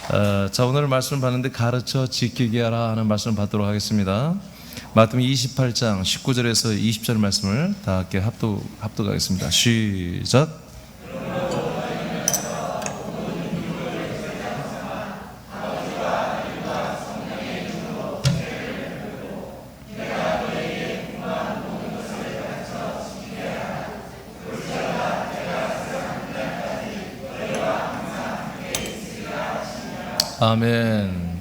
자, 오늘 말씀을 봤는데 가르쳐 지키게 하라 하는 말씀을 받도록 하겠습니다. 마태복음 28장 19절에서 20절 말씀을 다 함께 합독하겠습니다. 시작. 아멘.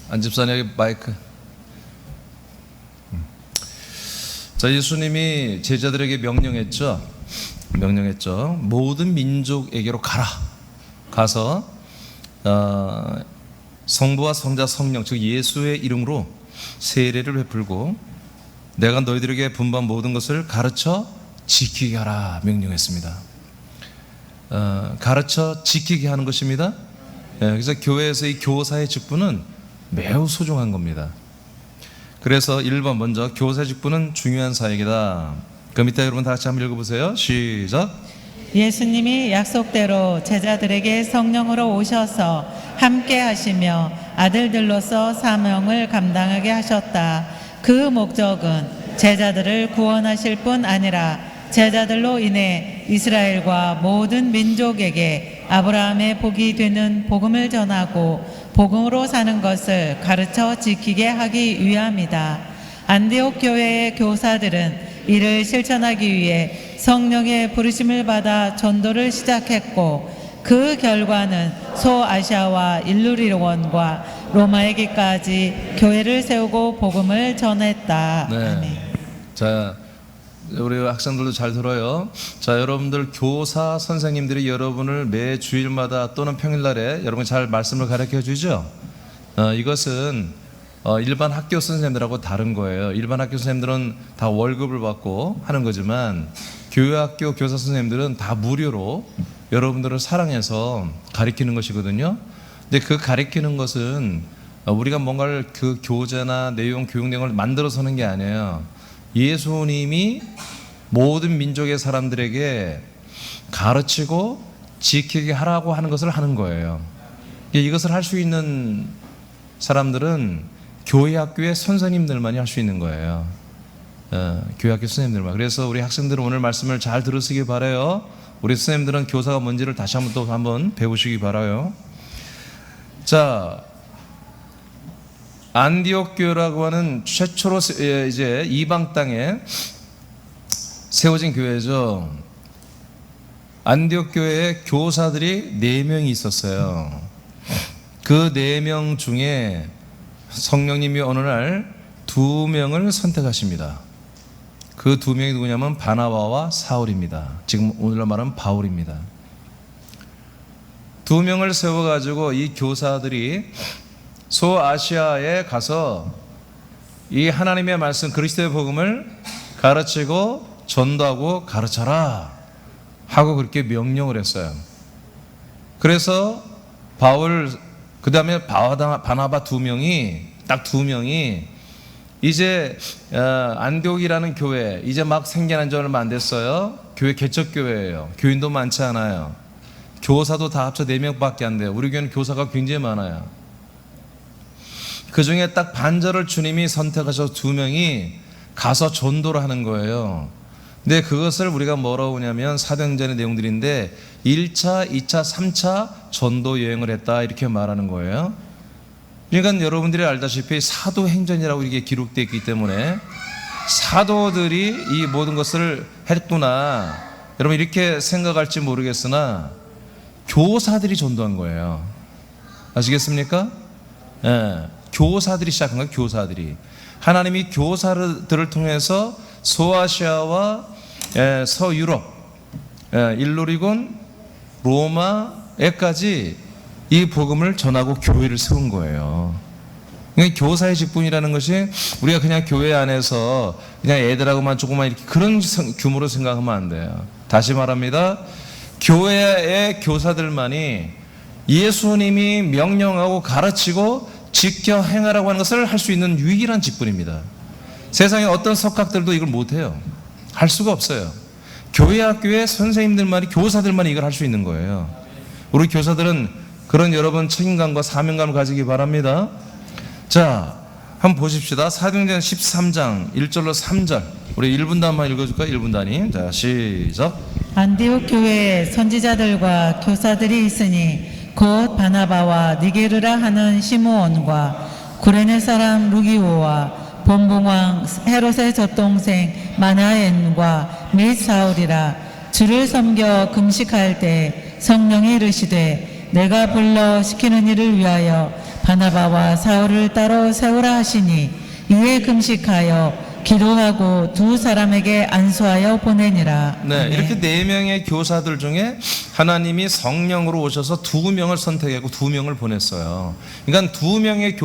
안집사님 마이크. 자, 예수님이 제자들에게 명령했죠. 모든 민족에게로 가서 성부와 성자 성령 즉 예수의 이름으로 세례를 베풀고 내가 너희들에게 분부한 모든 것을 가르쳐 지키게 하라 명령했습니다. 가르쳐 지키게 하는 것입니다. 그래서 교회에서 이 교사의 직분은 매우 소중한 겁니다. 그래서 1번 먼저 교사의 직분은 중요한 사역이다. 그럼 이따 여러분 다 같이 한번 읽어보세요. 시작. 예수님이 약속대로 제자들에게 성령으로 오셔서 함께 하시며 아들들로서 사명을 감당하게 하셨다. 그 목적은 제자들을 구원하실 뿐 아니라 제자들로 인해 이스라엘과 모든 민족에게 아브라함의 복이 되는 복음을 전하고 복음으로 사는 것을 가르쳐 지키게 하기 위함이다. 안디옥 교회의 교사들은 이를 실천하기 위해 성령의 부르심을 받아 전도를 시작했고 그 결과는 소아시아와 일루리온과 로마에게까지 교회를 세우고 복음을 전했다. 네. 아멘. 자, 우리 학생들도 잘 들어요. 자, 여러분들 교사 선생님들이 여러분을 매 주일마다 또는 평일날에 여러분 잘 말씀을 가르쳐 주죠. 이것은 일반 학교 선생님들하고 다른 거예요. 일반 학교 선생님들은 다 월급을 받고 하는 거지만 교회 학교 교사 선생님들은 다 무료로 여러분들을 사랑해서 가르치는 것이거든요. 근데 그 가르치는 것은 우리가 뭔가를 그 교재나 내용, 교육 내용을 만들어서 하는 게 아니에요. 예수님이 모든 민족의 사람들에게 가르치고 지키게 하라고 하는 것을 하는 거예요. 이것을 할 수 있는 사람들은 교회 학교의 선생님들만이 할 수 있는 거예요. 교회 학교 선생님들만. 그래서 우리 학생들은 오늘 말씀을 잘 들으시기 바라요. 우리 선생님들은 교사가 뭔지를 다시 한번 배우시기 바라요. 자, 안디옥 교회라고 하는 최초로 이제 이방 땅에 세워진 교회죠. 안디옥 교회에 교사들이 4명이 있었어요. 그 4명 중에 성령님이 어느 날 2명을 선택하십니다. 그 2명이 누구냐면 바나바와 사울입니다. 지금 오늘날 말하면 바울입니다. 2명을 세워가지고 이 교사들이 소아시아에 가서 이 하나님의 말씀 그리스도의 복음을 가르치고 전도하고 가르쳐라 하고 그렇게 명령을 했어요. 그래서 바울 그 다음에 바나바 2명이 딱 2명이 이제 안디옥이라는 교회 이제 막 생겨난 지 얼마 안 됐어요. 교회 개척교회예요. 교인도 많지 않아요. 교사도 다 합쳐 4명밖에 안 돼요. 우리 교회는 교사가 굉장히 많아요. 그 중에 딱 반절을 주님이 선택하셔서 2명이 가서 전도를 하는 거예요. 근데 그것을 우리가 뭐라고 하냐면 사도행전의 내용들인데 1차, 2차, 3차 전도 여행을 했다 이렇게 말하는 거예요. 그러니까 여러분들이 알다시피 사도행전이라고 이게 기록되어 있기 때문에 사도들이 이 모든 것을 했구나 여러분 이렇게 생각할지 모르겠으나 교사들이 전도한 거예요. 아시겠습니까? 예. 교사들이 시작한 거예요. 교사들이 하나님이 교사들을 통해서 소아시아와 서유럽, 일루리곤, 로마에까지 이 복음을 전하고 교회를 세운 거예요. 그러니까 교사의 직분이라는 것이 우리가 그냥 교회 안에서 그냥 애들하고만 조금만 이렇게 그런 규모로 생각하면 안 돼요. 다시 말합니다. 교회의 교사들만이 예수님이 명령하고 가르치고 지켜 행하라고 하는 것을 할 수 있는 유일한 직분입니다. 세상에 어떤 석학들도 이걸 못해요. 할 수가 없어요. 교회 학교의 선생님들만이 교사들만이 이걸 할 수 있는 거예요. 우리 교사들은 그런 여러분 책임감과 사명감을 가지기 바랍니다. 자, 한번 보십시다. 사도행전 13장 1절로 3절. 우리 1분단만 읽어줄까요? 1분단이. 자, 시작. 안디옥 교회에 선지자들과 교사들이 있으니 곧 바나바와 니게르라 하는 시므온과 구레네 사람 루기오와 본붕왕 헤롯의 젖동생 마나엔과 및 사울이라. 주를 섬겨 금식할 때 성령이 이르시되 내가 불러 시키는 일을 위하여 바나바와 사울을 따로 세우라 하시니 이에 금식하여 기도하고 두 사람에게 안수하여 보내니라. 네, 이렇게 4명의 교사들 중에 하나님이 성령으로 오셔서 2명을 선택하고 2명을 보냈어요. 그러니까 2명의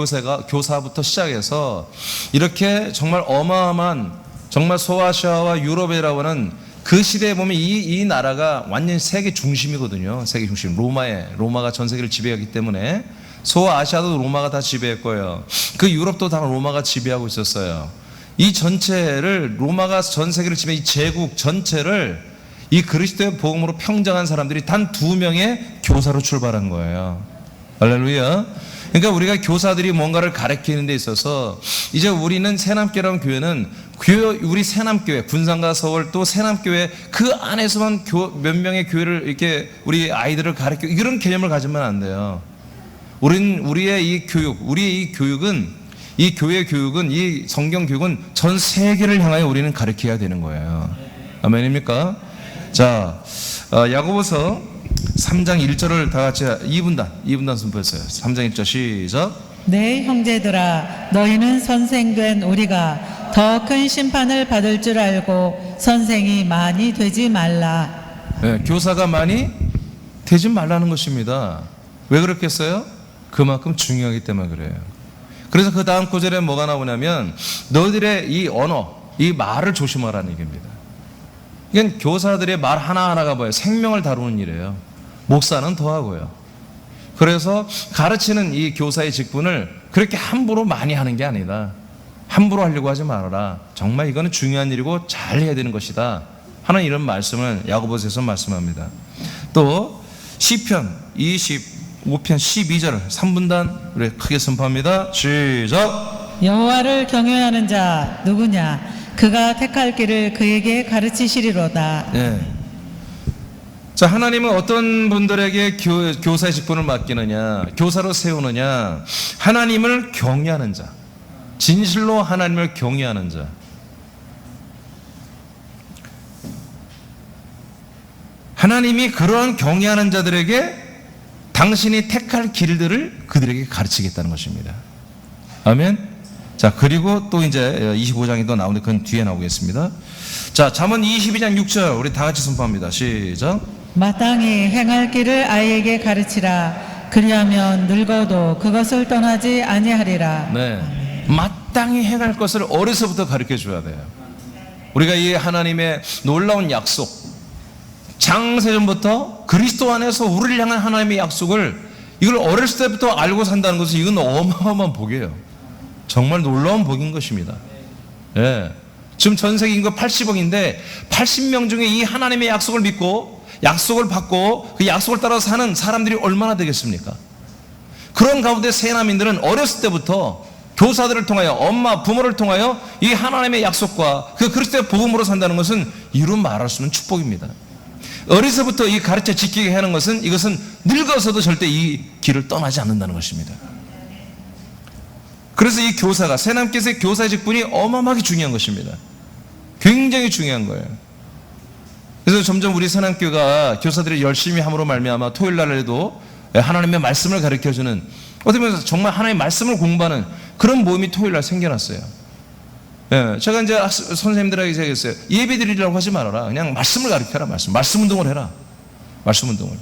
교사부터 시작해서 이렇게 정말 어마어마한, 정말 소아시아와 유럽이라고 하는 그 시대에 보면 이 나라가 완전히 세계 중심이거든요. 세계 중심. 로마가 전 세계를 지배하기 때문에 소아시아도 로마가 다 지배했고요. 그 유럽도 다 로마가 지배하고 있었어요. 이 전체를, 로마가 전 세계를 지배한 이 제국 전체를 이 그리스도의 복음으로 평정한 사람들이 단 2명의 교사로 출발한 거예요. 할렐루야. 그러니까 우리가 교사들이 뭔가를 가르치는 데 있어서 이제 우리는 새남교라는 교회는 우리 새남교회, 군산과 서울 또 새남교회 그 안에서만 몇 명의 교회를 이렇게 우리 아이들을 가르치고 이런 개념을 가지면 안 돼요. 우리의 이 교육은, 이 교회 교육은, 이 성경 교육은 전 세계를 향하여 우리는 가르쳐야 되는 거예요. 아멘입니까? 자, 야고보서 3장 1절을 다 같이 2분단 선포했어요. 3장 1절 시작. 내 형제들아, 너희는 선생된 우리가 더 큰 심판을 받을 줄 알고 선생이 많이 되지 말라. 네, 교사가 많이 되지 말라는 것입니다. 왜 그렇겠어요? 그만큼 중요하기 때문에 그래요. 그래서 그 다음 구절에 뭐가 나오냐면 너희들의 이 언어, 이 말을 조심하라는 얘기입니다. 이건 교사들의 말 하나하나가 뭐예요? 생명을 다루는 일이에요. 목사는 더하고요. 그래서 가르치는 이 교사의 직분을 그렇게 함부로 많이 하는 게 아니다. 함부로 하려고 하지 말아라. 정말 이거는 중요한 일이고 잘 해야 되는 것이다 하는 이런 말씀을 야고보서에서 말씀합니다. 또 시편 25편 12절 3분단 우리 크게 선포합니다. 시작. 여호와를 경외하는 자 누구냐? 그가 택할 길을 그에게 가르치시리로다. 네. 자, 하나님은 어떤 분들에게 교사의 직분을 맡기느냐, 교사로 세우느냐? 하나님을 경외하는 자, 진실로 하나님을 경외하는 자. 하나님이 그러한 경외하는 자들에게 당신이 택할 길들을 그들에게 가르치겠다는 것입니다. 아멘. 자, 그리고 또 이제 25장이 또 나오는데 그건 뒤에 나오겠습니다. 자, 잠언 22장 6절 우리 다 같이 선포합니다. 시작. 마땅히 행할 길을 아이에게 가르치라. 그리하면 늙어도 그것을 떠나지 아니하리라. 네, 마땅히 행할 것을 어려서부터 가르쳐 줘야 돼요. 우리가 이 하나님의 놀라운 약속, 장세전부터 그리스도 안에서 우리를 향한 하나님의 약속을 이걸 어렸을 때부터 알고 산다는 것은 이건 어마어마한 복이에요. 정말 놀라운 복인 것입니다. 예. 지금 전 세계 인구 80억인데 80명 중에 이 하나님의 약속을 믿고 약속을 받고 그 약속을 따라 사는 사람들이 얼마나 되겠습니까? 그런 가운데 새남인들은 어렸을 때부터 교사들을 통하여 엄마 부모를 통하여 이 하나님의 약속과 그 그리스도의 복음으로 산다는 것은 이루 말할 수 없는 축복입니다. 어려서부터 이 가르쳐 지키게 하는 것은 이것은 늙어서도 절대 이 길을 떠나지 않는다는 것입니다. 그래서 이 교사가 새남께서의 교사의 직분이 어마어마하게 중요한 것입니다. 굉장히 중요한 거예요. 그래서 점점 우리 새남교가 교사들이 열심히 함으로 말미암아 토요일 날에도 하나님의 말씀을 가르쳐주는, 어떻게 보면 정말 하나님의 말씀을 공부하는 그런 모임이 토요일 날 생겨났어요. 예, 제가 이제 선생님들에게 얘기했어요. 예배 드리려고 하지 말아라. 그냥 말씀을 가르쳐라. 말씀 운동을 해라. 말씀 운동을.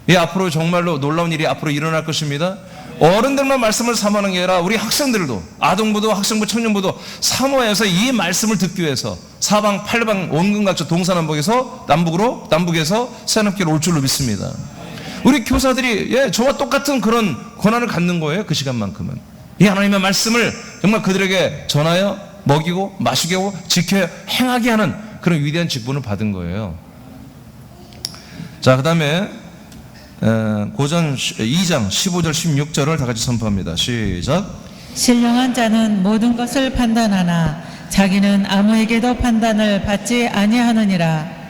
이 앞으로 정말로 놀라운 일이 앞으로 일어날 것입니다. 어른들만 말씀을 사모하는 게 아니라 우리 학생들도, 아동부도 학생부 청년부도 사모해서 이 말씀을 듣기 위해서 사방 팔방 온근각저 동서남북에서 남북에서 새남교로 올 줄로 믿습니다. 우리 교사들이 저와 똑같은 그런 권한을 갖는 거예요. 그 시간만큼은 이 하나님의 말씀을 정말 그들에게 전하여 먹이고 마시게 하고 지켜 행하게 하는 그런 위대한 직분을 받은 거예요. 자, 그 다음에 고전 2장 15절 16절을 다 같이 선포합니다. 시작. 신령한 자는 모든 것을 판단하나 자기는 아무에게도 판단을 받지 아니하느니라.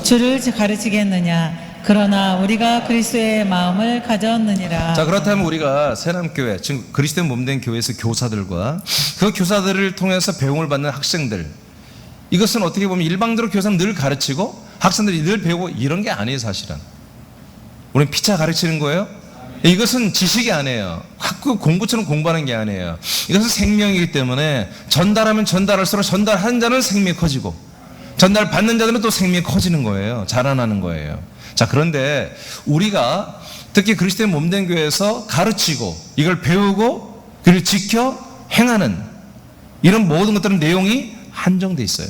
주를 가르치겠느냐? 그러나 우리가 그리스도의 마음을 가졌느니라. 자, 그렇다면 우리가 새남교회, 지금 그리스도의 몸된 교회에서 교사들과 그 교사들을 통해서 배움을 받는 학생들, 이것은 어떻게 보면 일방적으로 교사는 늘 가르치고 학생들이 늘 배우고 이런 게 아니에요. 사실은 우리는 피차 가르치는 거예요. 이것은 지식이 아니에요. 학교 공부처럼 공부하는 게 아니에요. 이것은 생명이기 때문에 전달하면 전달할수록 전달하는 자는 생명이 커지고 전달 받는 자들은 또 생명이 커지는 거예요. 자라나는 거예요. 자, 그런데 우리가 특히 그리스도의 몸된 교회에서 가르치고 이걸 배우고 그를 지켜 행하는 이런 모든 것들은 내용이 한정돼 있어요.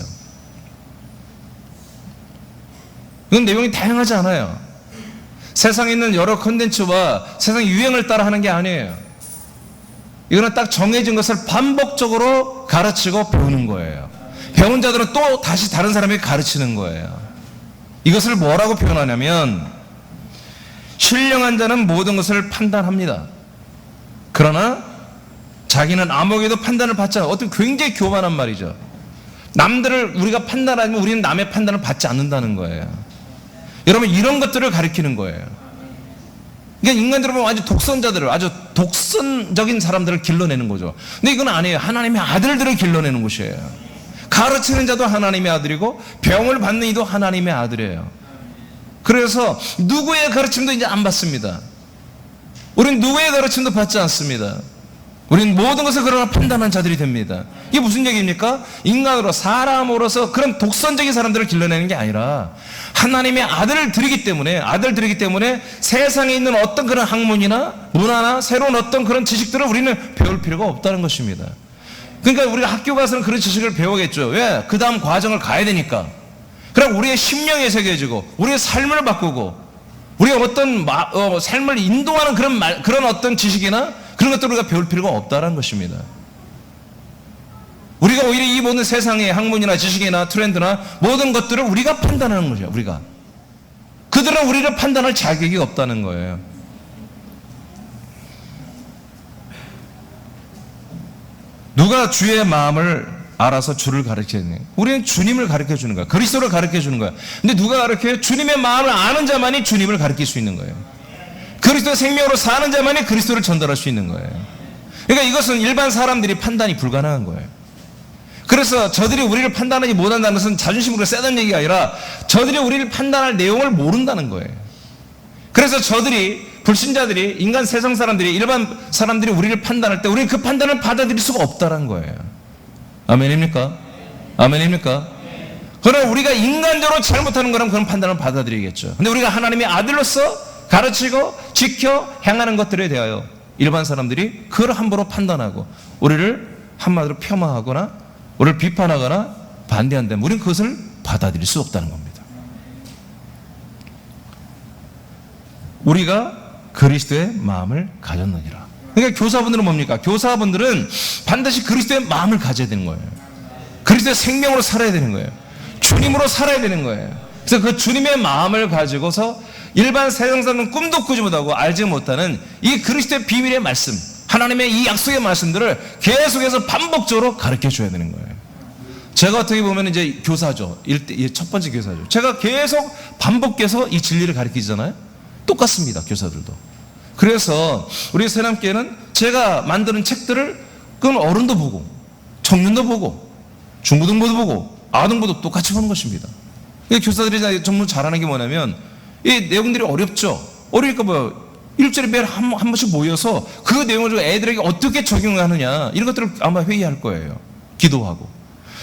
이건 내용이 다양하지 않아요. 세상에 있는 여러 컨텐츠와 세상의 유행을 따라 하는 게 아니에요. 이거는 딱 정해진 것을 반복적으로 가르치고 배우는 거예요. 배운 자들은 또 다시 다른 사람에게 가르치는 거예요. 이것을 뭐라고 표현하냐면 신령한 자는 모든 것을 판단합니다. 그러나 자기는 아무에게도 판단을 받지 않아. 어떤 굉장히 교만한 말이죠. 남들을 우리가 판단하면 우리는 남의 판단을 받지 않는다는 거예요. 여러분, 이런 것들을 가리키는 거예요. 그러니까 인간들을 보면 아주 독선자들을, 아주 독선적인 사람들을 길러내는 거죠. 근데 이건 아니에요. 하나님의 아들들을 길러내는 곳이에요. 가르치는 자도 하나님의 아들이고 병을 받는 이도 하나님의 아들이에요. 그래서 누구의 가르침도 이제 안 받습니다. 우리는 누구의 가르침도 받지 않습니다. 우리는 모든 것을 그러나 판단한 자들이 됩니다. 이게 무슨 얘기입니까? 인간으로 사람으로서 그런 독선적인 사람들을 길러내는 게 아니라 하나님의 아들들이기 때문에 세상에 있는 어떤 그런 학문이나 문화나 새로운 어떤 그런 지식들을 우리는 배울 필요가 없다는 것입니다. 그러니까 우리가 학교 가서는 그런 지식을 배우겠죠. 왜? 그 다음 과정을 가야 되니까. 그럼 우리의 심령이 새겨지고 우리의 삶을 바꾸고 우리의 어떤 삶을 인도하는 그런 어떤 지식이나 그런 것들을 우리가 배울 필요가 없다는 것입니다. 우리가 오히려 이 모든 세상의 학문이나 지식이나 트렌드나 모든 것들을 우리가 판단하는 거죠. 우리가. 그들은 우리를 판단할 자격이 없다는 거예요. 누가 주의 마음을 알아서 주를 가르치느냐? 우리는 주님을 가르쳐 주는 거야. 그리스도를 가르쳐 주는 거야. 근데 누가 가르쳐요? 주님의 마음을 아는 자만이 주님을 가르칠 수 있는 거예요. 그리스도의 생명으로 사는 자만이 그리스도를 전달할 수 있는 거예요. 그러니까 이것은 일반 사람들이 판단이 불가능한 거예요. 그래서 저들이 우리를 판단하지 못한다는 것은 자존심으로 세다는 얘기가 아니라 저들이 우리를 판단할 내용을 모른다는 거예요. 그래서 저들이 불신자들이 인간 세상 사람들이 일반 사람들이 우리를 판단할 때 우리는 그 판단을 받아들일 수가 없다는 거예요. 아멘입니까? 아멘입니까? 그러나 우리가 인간적으로 잘못하는 거라면 그런 판단을 받아들이겠죠. 근데 우리가 하나님의 아들로서 가르치고 지켜 행하는 것들에 대하여 일반 사람들이 그걸 함부로 판단하고 우리를 한마디로 폄하하거나 우리를 비판하거나 반대한다면 우리는 그것을 받아들일 수 없다는 겁니다. 우리가 그리스도의 마음을 가졌느니라. 그러니까 교사분들은 뭡니까? 교사분들은 반드시 그리스도의 마음을 가져야 되는 거예요. 그리스도의 생명으로 살아야 되는 거예요. 주님으로 살아야 되는 거예요. 그래서 그 주님의 마음을 가지고서 일반 세상 사람은 꿈도 꾸지 못하고 알지 못하는 이 그리스도의 비밀의 말씀, 하나님의 이 약속의 말씀들을 계속해서 반복적으로 가르쳐 줘야 되는 거예요. 제가 어떻게 보면 이제 교사죠. 첫 번째 교사죠. 제가 계속 반복해서 이 진리를 가르치잖아요. 똑같습니다. 교사들도. 그래서 우리 새남교회는 제가 만드는 책들을 그건 어른도 보고 청년도 보고 중고등부도 보고 아동부도 똑같이 보는 것입니다. 교사들이 전부 잘하는 게 뭐냐면 이 내용들이 어렵죠. 어려우니까 일주일에 매일 한 번씩 모여서 그 내용을 가지고 애들에게 어떻게 적용하느냐 이런 것들을 아마 회의할 거예요. 기도하고.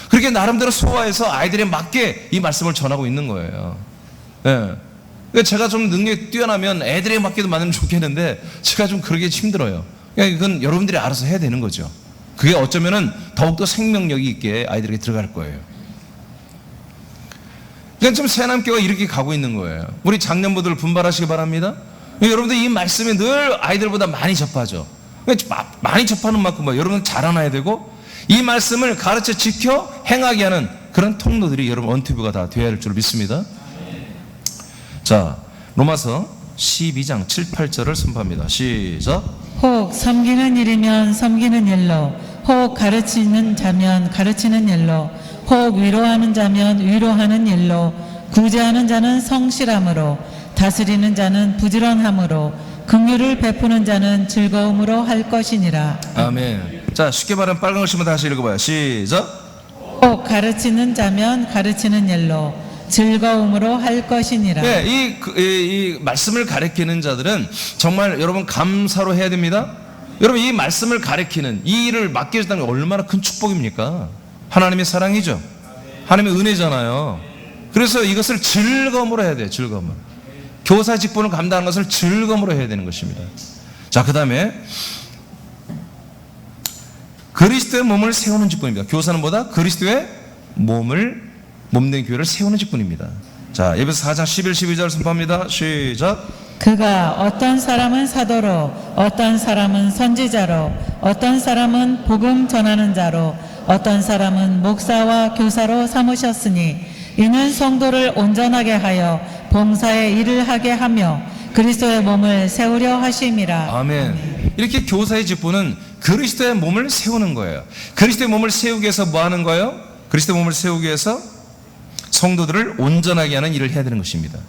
그렇게 나름대로 소화해서 아이들에 맞게 이 말씀을 전하고 있는 거예요. 예. 그러니까 제가 좀 능력이 뛰어나면 애들에 맞게도 만들면 좋겠는데 제가 좀 그러기 힘들어요. 그러니까 이건 여러분들이 알아서 해야 되는 거죠. 그게 어쩌면은 더욱더 생명력이 있게 아이들에게 들어갈 거예요. 그러니까 지금 새남교가 이렇게 가고 있는 거예요. 우리 장년부들 분발하시기 바랍니다. 여러분들 이 말씀이 늘 아이들보다 많이 접하죠. 많이 접하는 만큼 여러분 자라나야 되고 이 말씀을 가르쳐 지켜 행하게 하는 그런 통로들이 여러분 언튜브가 다 되어야 할 줄 믿습니다. 자, 로마서 12장 7, 8절을 선포합니다. 시작. 혹 섬기는 일이면 섬기는 일로, 혹 가르치는 자면 가르치는 일로, 혹 위로하는 자면 위로하는 일로, 구제하는 자는 성실함으로, 다스리는 자는 부지런함으로, 긍휼을 베푸는 자는 즐거움으로 할 것이니라. 아멘. 자, 쉽게 말하면 빨간 글씨만 다시 읽어봐요. 시작. 혹 가르치는 자면 가르치는 일로, 즐거움으로 할 것이니라. 네, 이 말씀을 가르치는 자들은 정말 여러분 감사로 해야 됩니다. 여러분 이 말씀을 가르치는 이 일을 맡겨졌다는 게 얼마나 큰 축복입니까? 하나님의 사랑이죠. 하나님의 은혜잖아요. 그래서 이것을 즐거움으로 해야 돼요. 즐거움으로. 교사 직분을 감당하는 것을 즐거움으로 해야 되는 것입니다. 자, 그 다음에 그리스도의 몸을 세우는 직분입니다. 교사는 뭐다? 그리스도의 몸된 교회를 세우는 직분입니다. 자, 에베소 4장 11, 12절 선포합니다. 시작. 그가 어떤 사람은 사도로, 어떤 사람은 선지자로, 어떤 사람은 복음 전하는 자로, 어떤 사람은 목사와 교사로 삼으셨으니 이는 성도를 온전하게 하여 봉사의 일을 하게 하며 그리스도의 몸을 세우려 하심이라. 아멘. 이렇게 교사의 직분은 그리스도의 몸을 세우는 거예요. 그리스도의 몸을 세우기 위해서 뭐 하는 거예요? 그리스도의 몸을 세우기 위해서 성도들을 온전하게 하는 일을 해야 되는 것입니다.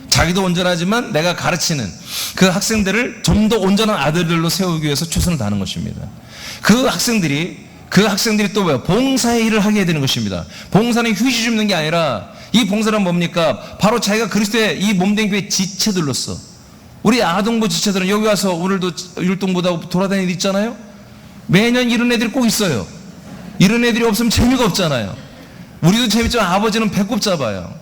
자기도 온전하지만 내가 가르치는 그 학생들을 좀 더 온전한 아들들로 세우기 위해서 최선을 다하는 것입니다. 그 학생들이 또 뭐예요? 봉사의 일을 하게 되는 것입니다. 봉사는 휴지 줍는 게 아니라 이 봉사는 뭡니까? 바로 자기가 그리스도의 이 몸된 교회 지체들로서 우리 아동부 지체들은 여기 와서 오늘도 율동보다 돌아다니는 데 있잖아요. 매년 이런 애들이 꼭 있어요. 이런 애들이 없으면 재미가 없잖아요. 우리도 재밌지만 아버지는 배꼽 잡아요.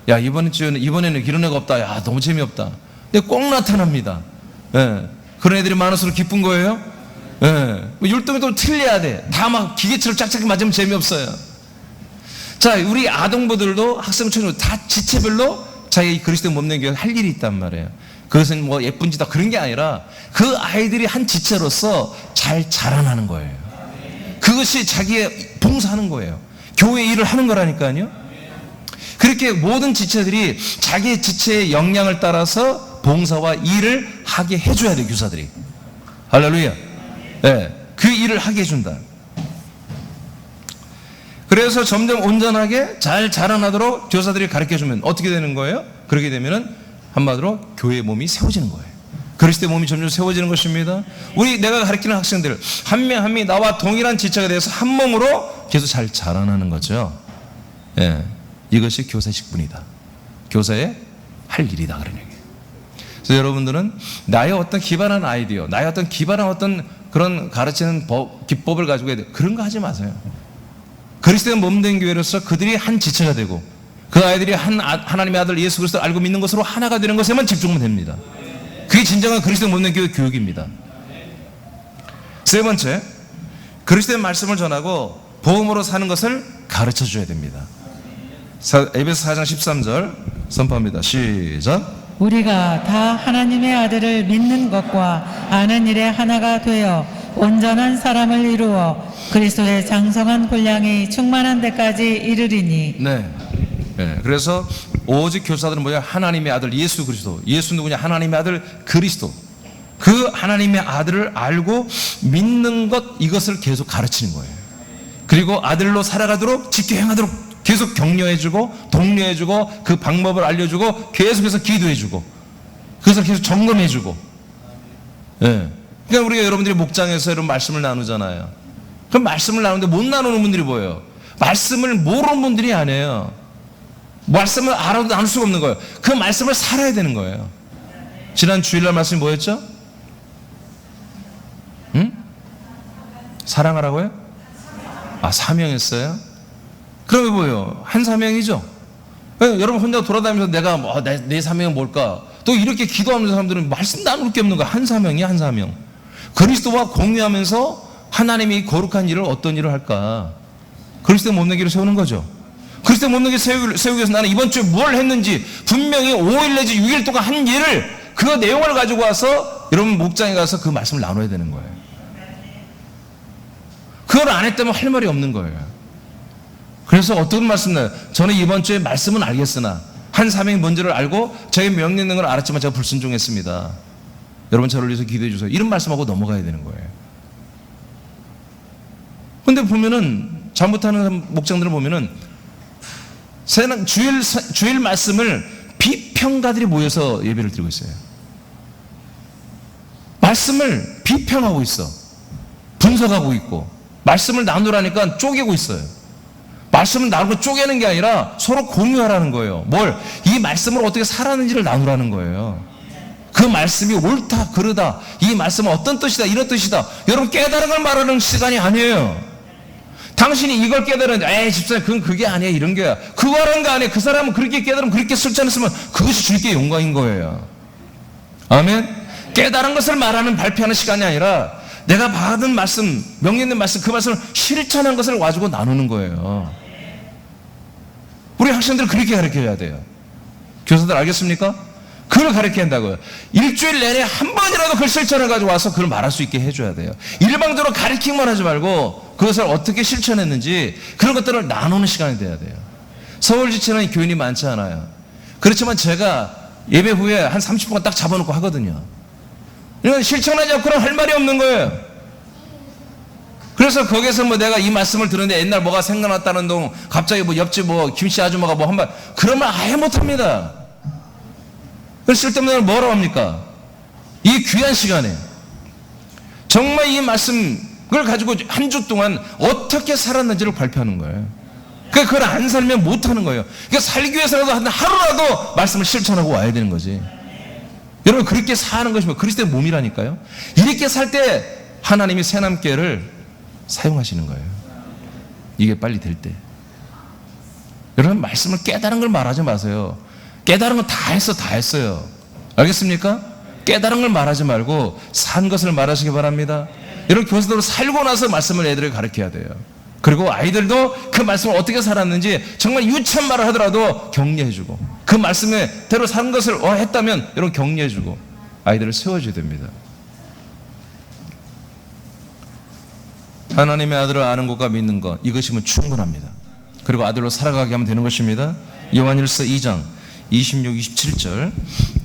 야, 이번에는 이런 애가 없다. 야, 너무 재미없다. 근데 꼭 나타납니다. 예. 그런 애들이 많을수록 기쁜 거예요. 예. 율동이 또 틀려야 돼. 다 막 기계처럼 짝짝이 맞으면 재미없어요. 자, 우리 아동부들도 학생처럼 다 지체별로 자기 그리스도 몸된 교회 할 일이 있단 말이에요. 그것은 뭐 예쁜 짓다 그런 게 아니라 그 아이들이 한 지체로서 잘 자라나는 거예요. 그것이 자기의 봉사하는 거예요. 교회 일을 하는 거라니까요. 그렇게 모든 지체들이 자기의 지체의 역량을 따라서 봉사와 일을 하게 해줘야 돼요. 교사들이. 할렐루야. 네, 그 일을 하게 해준다. 그래서 점점 온전하게 잘 자라나도록 교사들이 가르쳐주면 어떻게 되는 거예요? 그렇게 되면은 한마디로 교회의 몸이 세워지는 거예요. 그리스도의 몸이 점점 세워지는 것입니다. 내가 가르치는 학생들 한 명 한 명이 나와 동일한 지체가 돼서 한 몸으로 계속 잘 자라나는 거죠. 예, 이것이 교사의 직분이다. 교사의 할 일이다 그런 얘기예요. 그래서 여러분들은 나의 어떤 기발한 아이디어, 나의 어떤 기발한 어떤 그런 가르치는 기법을 가지고 해야 돼요. 그런 거 하지 마세요. 그리스도의 몸된 교회로서 그들이 한 지체가 되고 그 아이들이 하나님의 아들 예수 그리스도를 알고 믿는 것으로 하나가 되는 것에만 집중하면 됩니다. 그게 진정한 그리스도의 몸된 교회 교육입니다. 세 번째, 그리스도의 말씀을 전하고 복음으로 사는 것을 가르쳐 줘야 됩니다. 에베소 4장 13절 선포합니다. 시작. 우리가 다 하나님의 아들을 믿는 것과 아는 일에 하나가 되어 온전한 사람을 이루어 그리스도의 장성한 분량이 충만한 데까지 이르리니. 네. 네. 그래서 오직 교사들은 뭐야? 하나님의 아들 예수 그리스도. 예수 누구냐? 하나님의 아들 그리스도. 그 하나님의 아들을 알고 믿는 것, 이것을 계속 가르치는 거예요. 그리고 아들로 살아가도록 지켜 행하도록 계속 격려해주고 독려해주고 그 방법을 알려주고 계속해서 기도해주고 그것을 계속 점검해주고. 예. 그러니까 우리가 여러분들이 목장에서 이런 말씀을 나누잖아요. 그럼 말씀을 나누는데 못 나누는 분들이 뭐예요? 말씀을 모르는 분들이 아니에요. 말씀을 알아도 나눌 수가 없는 거예요. 그 말씀을 살아야 되는 거예요. 지난 주일날 말씀이 뭐였죠? 응? 사랑하라고요? 아, 사명했어요? 그러면 뭐예요? 한 사명이죠? 여러분 혼자 돌아다니면서 내가 내 사명은 뭘까? 또 이렇게 기도하는 사람들은 말씀 나눌 게 없는 거야. 한 사명이야, 한 사명. 그리스도와 공유하면서 하나님이 거룩한 일을 어떤 일을 할까? 그리스도의 몸된 길을 세우는 거죠. 그리스도의 몸된 길을 세우기 위해서 나는 이번 주에 뭘 했는지 분명히 5일 내지 6일 동안 한 일을 그 내용을 가지고 와서 여러분 목장에 가서 그 말씀을 나눠야 되는 거예요. 그걸 안 했다면 할 말이 없는 거예요. 그래서 어떤 말씀 나요? 저는 이번 주에 말씀은 알겠으나 한 사명이 뭔지를 알고 저의 명령 있는 걸 알았지만 제가 불순종했습니다. 여러분 저를 위해서 기도해 주세요. 이런 말씀하고 넘어가야 되는 거예요. 근데 보면은 잘못하는 목장들을 보면은 주일 말씀을 비평가들이 모여서 예배를 드리고 있어요. 말씀을 비평하고 있어. 분석하고 있고 말씀을 나누라니까 쪼개고 있어요. 말씀을 나누고 쪼개는 게 아니라 서로 공유하라는 거예요. 뭘? 이 말씀을 어떻게 살았는지를 나누라는 거예요. 그 말씀이 옳다 그르다, 이 말씀은 어떤 뜻이다 이런 뜻이다, 여러분 깨달은 걸 말하는 시간이 아니에요. 당신이 이걸 깨달았는데 에이 집사님 그건 그게 아니야 이런 게야, 그거 하는 거 아니야. 그 사람은 그렇게 깨달으면 그렇게 실천했으면 그것이 주님께 영광인 거예요. 아멘. 깨달은 것을 말하는 발표하는 시간이 아니라 내가 받은 말씀, 명령 있는 말씀, 그 말씀을 실천한 것을 가지고 나누는 거예요. 우리 학생들 그렇게 가르쳐야 돼요. 교사들 알겠습니까? 그걸 가르쳐야 한다고요. 일주일 내내 한 번이라도 그걸 실천해 가지고 와서 그걸 말할 수 있게 해줘야 돼요. 일방적으로 가르치기만 하지 말고 그것을 어떻게 실천했는지 그런 것들을 나누는 시간이 돼야 돼요. 서울 지체는 교인이 많지 않아요. 그렇지만 제가 예배 후에 한 30분간 딱 잡아놓고 하거든요. 이건 실천하지 않고는 할 말이 없는 거예요. 그래서 거기서 뭐 내가 이 말씀을 들었는데 옛날 뭐가 생각났다는 동 갑자기 뭐 옆집 뭐 김씨 아줌마가 뭐 한 말, 그런 말 아예 못합니다. 그래서 쓸데없는 뭐라고 합니까? 이 귀한 시간에 정말 이 말씀을 가지고 한 주 동안 어떻게 살았는지를 발표하는 거예요. 그러니까 그걸 안 살면 못하는 거예요. 그러니까 살기 위해서라도 하루라도 말씀을 실천하고 와야 되는 거지. 여러분 그렇게 사는 것이 그리스도의 몸이라니까요. 이렇게 살 때 하나님이 새남교회를 사용하시는 거예요. 이게 빨리 될 때. 여러분 말씀을 깨달은 걸 말하지 마세요. 깨달은 건 다 했어요. 알겠습니까? 깨달은 걸 말하지 말고 산 것을 말하시기 바랍니다. 여러분 교사들로 살고 나서 말씀을 애들에게 가르쳐야 돼요. 그리고 아이들도 그 말씀을 어떻게 살았는지 정말 유치한 말을 하더라도 격려해주고 그 말씀대로 사는 것을 했다면 여러분 격려해주고 아이들을 세워줘야 됩니다. 하나님의 아들을 아는 것과 믿는 것, 이것이면 충분합니다. 그리고 아들로 살아가게 하면 되는 것입니다. 요한일서 2장 26, 27절.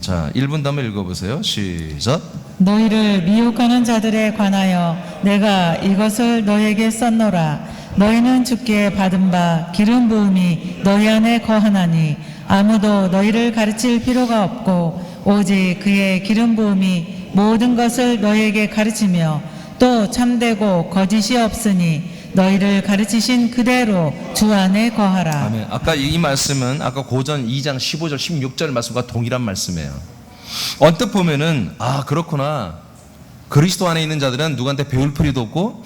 자, 1분 다음에 읽어보세요. 시작. 너희를 미혹하는 자들에 관하여 내가 이것을 너희에게 썼노라. 너희는 주께 받은 바 기름 부음이 너희 안에 거하나니 아무도 너희를 가르칠 필요가 없고 오직 그의 기름 부음이 모든 것을 너희에게 가르치며 또 참되고 거짓이 없으니 너희를 가르치신 그대로 주 안에 거하라. 아멘. 아까 이 말씀은 아까 고전 2장 15절 16절 말씀과 동일한 말씀이에요. 언뜻 보면은 그렇구나, 그리스도 안에 있는 자들은 누구한테 배울 필요도 없고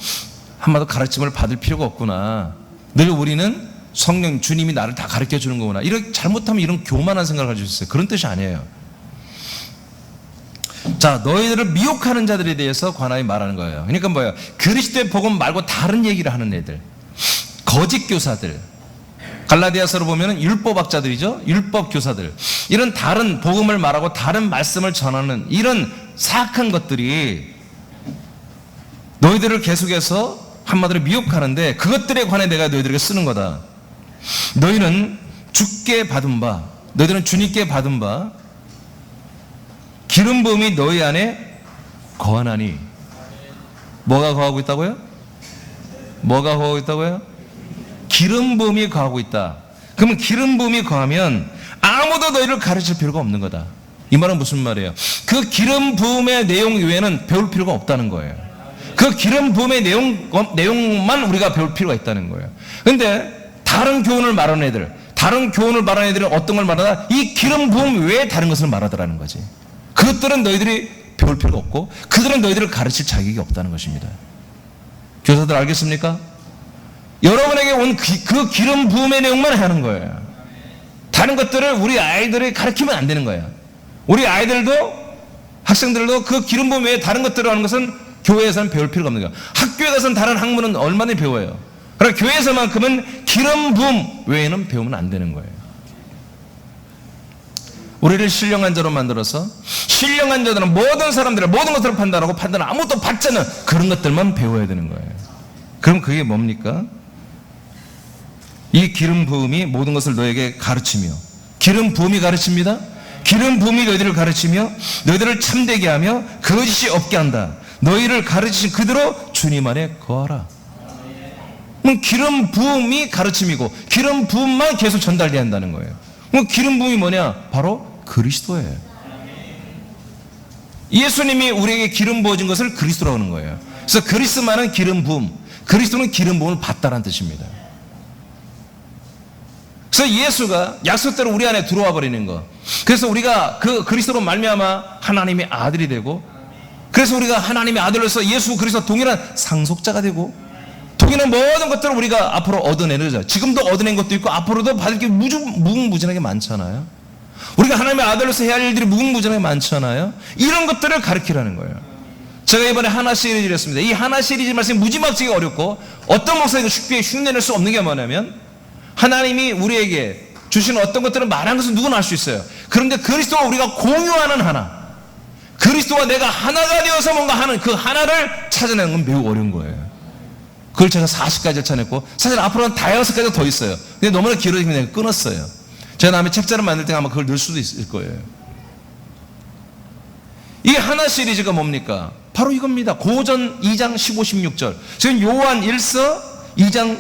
한마디로 가르침을 받을 필요가 없구나, 늘 우리는 성령 주님이 나를 다 가르쳐 주는 거구나, 이렇게 잘못하면 이런 교만한 생각을 가지고 있어요. 그런 뜻이 아니에요. 자, 너희들을 미혹하는 자들에 대해서 관하여 말하는 거예요. 그러니까 뭐예요? 그리스도의 복음 말고 다른 얘기를 하는 애들, 거짓 교사들, 갈라디아서로 보면 율법학자들이죠. 율법 교사들, 이런 다른 복음을 말하고 다른 말씀을 전하는 이런 사악한 것들이 너희들을 계속해서 한마디로 미혹하는데 그것들에 관해 내가 너희들에게 쓰는 거다. 너희는 주께 받은 바, 너희들은 주님께 받은 바 기름 부음이 너희 안에 거하나니. 뭐가 거하고 있다고요? 뭐가 거하고 있다고요? 기름 부음이 거하고 있다. 그러면 기름 부음이 거하면 아무도 너희를 가르칠 필요가 없는 거다. 이 말은 무슨 말이에요? 그 기름 부음의 내용 외에는 배울 필요가 없다는 거예요. 그 기름 부음의 내용만 우리가 배울 필요가 있다는 거예요. 근데 다른 교훈을 말하는 애들, 다른 교훈을 말하는 애들은 어떤 걸 말하나? 이 기름 부음 외에 다른 것을 말하더라는 거지. 그것들은 너희들이 배울 필요가 없고 그들은 너희들을 가르칠 자격이 없다는 것입니다. 교사들 알겠습니까? 여러분에게 온 그 기름 부음의 내용만 하는 거예요. 다른 것들을 우리 아이들이 가르치면 안 되는 거예요. 우리 아이들도 학생들도 그 기름 부음 외에 다른 것들을 하는 것은 교회에서는 배울 필요가 없는 거예요. 학교에 가서는 다른 학문은 얼마나 배워요. 그러나 교회에서만큼은 기름 부음 외에는 배우면 안 되는 거예요. 우리를 신령한 자로 만들어서 신령한 자들은 모든 사람들의 모든 것들을 판단하고 판단을 아무것도 받지 않는 그런 것들만 배워야 되는 거예요. 그럼 그게 뭡니까? 이 기름 부음이 모든 것을 너에게 가르치며 기름 부음이 가르칩니다. 기름 부음이 너희들을 가르치며 너희들을 참되게 하며 거짓이 없게 한다. 너희를 가르치신 그대로 주님 안에 거하라. 기름 부음이 가르침이고 기름 부음만 계속 전달돼야 한다는 거예요. 기름 부음이 뭐냐? 바로 그리스도예요. 예수님이 우리에게 기름 부어진 것을 그리스도라고 하는 거예요. 그래서 그리스도만은 기름 부음, 그리스도는 기름 부음을 받다라는 뜻입니다. 그래서 예수가 약속대로 우리 안에 들어와 버리는 거. 그래서 우리가 그 그리스도로 말미암아 하나님의 아들이 되고, 그래서 우리가 하나님의 아들로서 예수 그리스도 동일한 상속자가 되고, 동일한 모든 것들을 우리가 앞으로 얻어내는, 지금도 얻어낸 것도 있고 앞으로도 받을 게 무궁무진하게 많잖아요. 우리가 하나님의 아들로서 해야 할 일들이 무궁무진하게 많잖아요. 이런 것들을 가르치라는 거예요. 제가 이번에 하나 시리즈를 했습니다. 이 하나 시리즈 말씀이 무지막지하게 어렵고 어떤 목사님도 쉽게 흉내낼 수 없는 게 뭐냐면, 하나님이 우리에게 주시는 어떤 것들은 말하는 것은 누구나 알 수 있어요. 그런데 그리스도와 우리가 공유하는 하나, 그리스도와 내가 하나가 되어서 뭔가 하는 그 하나를 찾아내는 건 매우 어려운 거예요. 그걸 제가 40가지를 찾아냈고, 사실 앞으로는 5가지가 더 있어요. 근데 너무나 길어지면 내가 끊었어요. 제가 다음에 책자를 만들 때 아마 그걸 넣을 수도 있을 거예요. 이 하나 시리즈가 뭡니까? 바로 이겁니다. 고전 2장 15, 16절. 지금 요한 1서 2장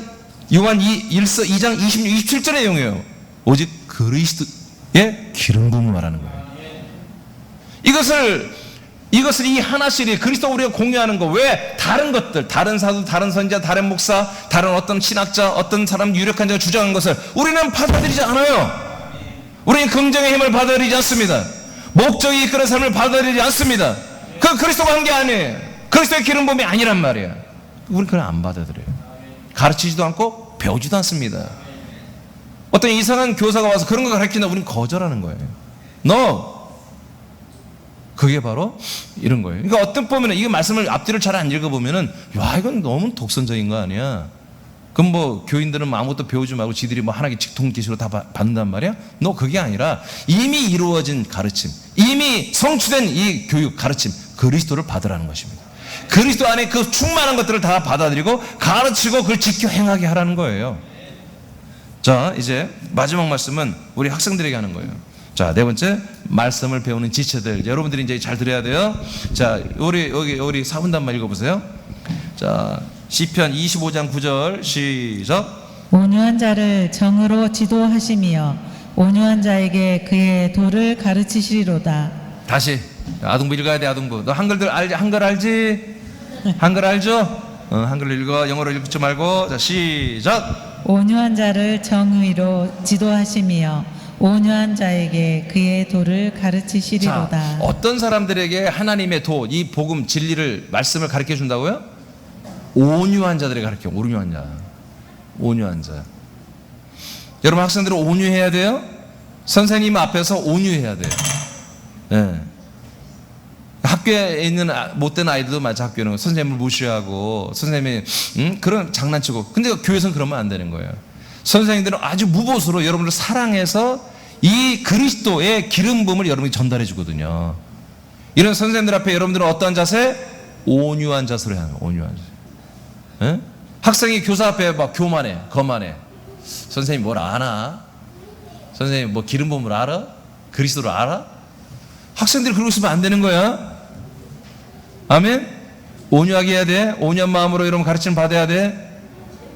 26, 27절의 내용이에요. 오직 그리스도의 기름 부음을 말하는 거예요. 이것을 이 하나 시리즈, 그리스도 우리가 공유하는 거, 왜 다른 것들, 다른 사도, 다른 선지자, 다른 목사, 다른 어떤 신학자, 어떤 사람 유력한 자가 주장한 것을 우리는 받아들이지 않아요. 우리는 긍정의 힘을 받아들이지 않습니다. 목적이 이끄는 삶을 받아들이지 않습니다. 그 그리스도가 한 게 아니에요. 그리스도의 기름 부음이 아니란 말이에요. 우리는 그걸 안 받아들여요. 가르치지도 않고 배우지도 않습니다. 어떤 이상한 교사가 와서 그런 거 가르치나 우리는 거절하는 거예요. No. 그게 바로 이런 거예요. 그러니까 어떤 보면은 이 말씀을 앞뒤를 잘 안 읽어보면은, 야, 이건 너무 독선적인 거 아니야? 그럼 뭐 교인들은 아무것도 배우지 말고 지들이 뭐 하나의 직통기시로 다 받는단 말이야? 너 그게 아니라 이미 이루어진 가르침, 이미 성취된 이 교육 가르침, 그리스도를 받으라는 것입니다. 그리스도 안에 그 충만한 것들을 다 받아들이고 가르치고 그걸 지켜 행하게 하라는 거예요. 자, 이제 마지막 말씀은 우리 학생들에게 하는 거예요. 자, 네 번째, 말씀을 배우는 지체들. 여러분들이 이제 잘 들어야 돼요. 자, 우리 4분단만 읽어보세요. 자, 시편 25장 9절 시작. 온유한 자를 정으로 지도하시며 온유한 자에게 그의 도를 가르치시리로다. 다시 아동부 읽어야 돼. 아동부. 너 한글 알지? 한글 알죠? 한글 읽어. 영어로 읽지 말고. 자, 시작. 온유한 자를 정의로 지도하시며 온유한 자에게 그의 도를 가르치시리로다. 자, 어떤 사람들에게 하나님의 도, 이 복음, 진리를, 말씀을 가르쳐 준다고요? 온유한 자들에게 가르쳐. 온유한 자. 온유한 자. 여러분 학생들은 온유해야 돼요? 선생님 앞에서 온유해야 돼요. 네. 학교에 있는 못된 아이들도 마치 학교는 선생님을 무시하고 선생님이 그런 장난치고, 근데 교회에서는 그러면 안 되는 거예요. 선생님들은 아주 무보수로 여러분을 사랑해서 이 그리스도의 기름 부음을 여러분이 전달해 주거든요. 이런 선생님들 앞에 여러분들은 어떠한 자세? 온유한 자세로 해야 합니다. 온유한 자세. 에? 학생이 교사 앞에 막 교만해, 거만해. 선생님 뭘 아나? 선생님 뭐 기름 부음을 알아? 그리스도를 알아? 학생들이 그러고 있으면 안 되는 거야. 아멘? 온유하게 해야 돼. 온유한 마음으로 여러분 가르침 받아야 돼.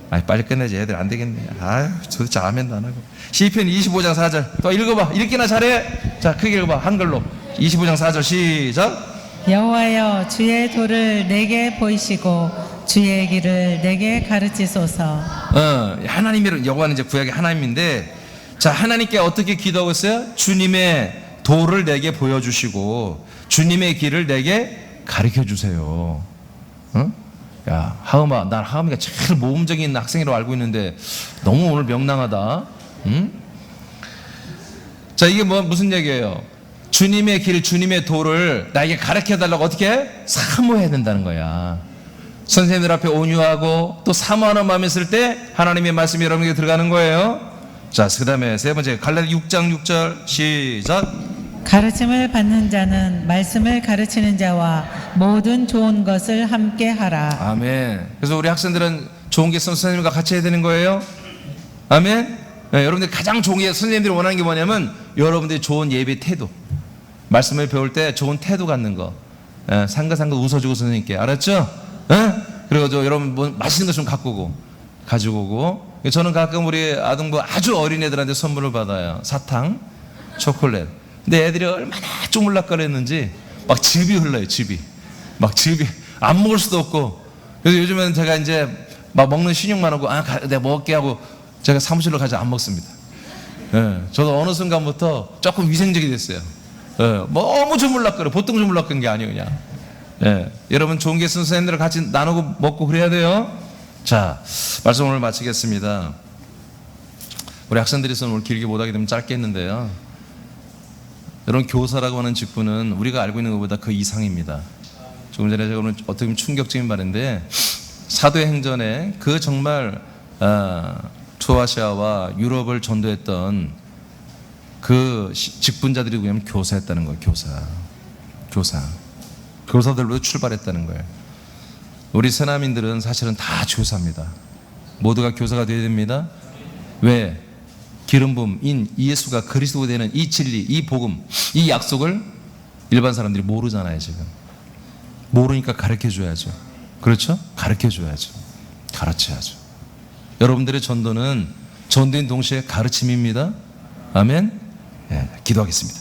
아이, 빨리 끝내지. 애들 안 되겠네. 아유, 도대체 아멘도 안 하고. 시편 25장 4절. 또 읽어봐. 읽기나 잘해. 자, 크게 읽어봐. 한글로. 25장 4절 시작. 여호와여, 주의 도를 내게 보이시고 주의 길을 내게 가르치소서. 하나님의, 여호와는 이제 구약의 하나님인데, 자, 하나님께 어떻게 기도하고 있어요? 주님의 도를 내게 보여주시고 주님의 길을 내게 가르쳐 주세요. 야, 하음아, 난 하음이가 제일 모범적인 학생이라고 알고 있는데 너무 오늘 명랑하다. 자, 이게 무슨 얘기예요? 주님의 길, 주님의 도를 나에게 가르쳐 달라고 어떻게 사모해야 된다는 거야. 선생님들 앞에 온유하고 또 사모하는 마음이 있을 때 하나님의 말씀이 여러분에게 들어가는 거예요. 자, 그 다음에 세 번째, 갈라디아 6장 6절 시작. 가르침을 받는 자는 말씀을 가르치는 자와 모든 좋은 것을 함께 하라. 아멘. 그래서 우리 학생들은 좋은 게 있으면 선생님과 같이 해야 되는 거예요. 아멘. 여러분들이 가장 좋은 게 선생님들이 원하는 게 뭐냐면 여러분들이 좋은 예배 태도, 말씀을 배울 때 좋은 태도 갖는 거. 상가상가 웃어주고 선생님께. 알았죠? 그리고 여러분 뭐 맛있는 거 좀 가지고 오고. 저는 가끔 우리 아동부 아주 어린 애들한테 선물을 받아요. 사탕, 초콜릿. 근데 애들이 얼마나 쪼물락거렸는지 막 즙이 흘러요. 즙이 안 먹을 수도 없고. 그래서 요즘에는 제가 이제 막 먹는 신용만 하고 내가 먹을게 하고 제가 사무실로 가지 안 먹습니다. 저도 어느 순간부터 조금 위생적이 됐어요. 너무 주물락거려. 보통 주물락거리는 게 아니에요, 그냥. 여러분 좋은 게 있으면 선생님들과 같이 나누고 먹고 그래야 돼요. 자, 말씀 오늘 마치겠습니다. 우리 학생들이서는 오늘 길게 못하게 되면 짧게 했는데요. 여러분 교사라고 하는 직분은 우리가 알고 있는 것보다 그 이상입니다. 조금 전에 제가 오늘 어떻게 보면 충격적인 말인데 사도행전에 그 정말 소아시아와 유럽을 전도했던 그 직분자들이 뭐냐면 교사였다는 거예요. 교사들로 출발했다는 거예요. 우리 새남인들은 사실은 다 교사입니다. 모두가 교사가 되어야 됩니다. 왜? 기름 부음인 예수가 그리스도가 되는 이 진리, 이 복음, 이 약속을 일반 사람들이 모르잖아요. 지금 모르니까 가르쳐줘야죠. 그렇죠? 가르쳐줘야죠. 가르쳐야죠. 여러분들의 전도는 전도인 동시에 가르침입니다. 아멘. 기도하겠습니다.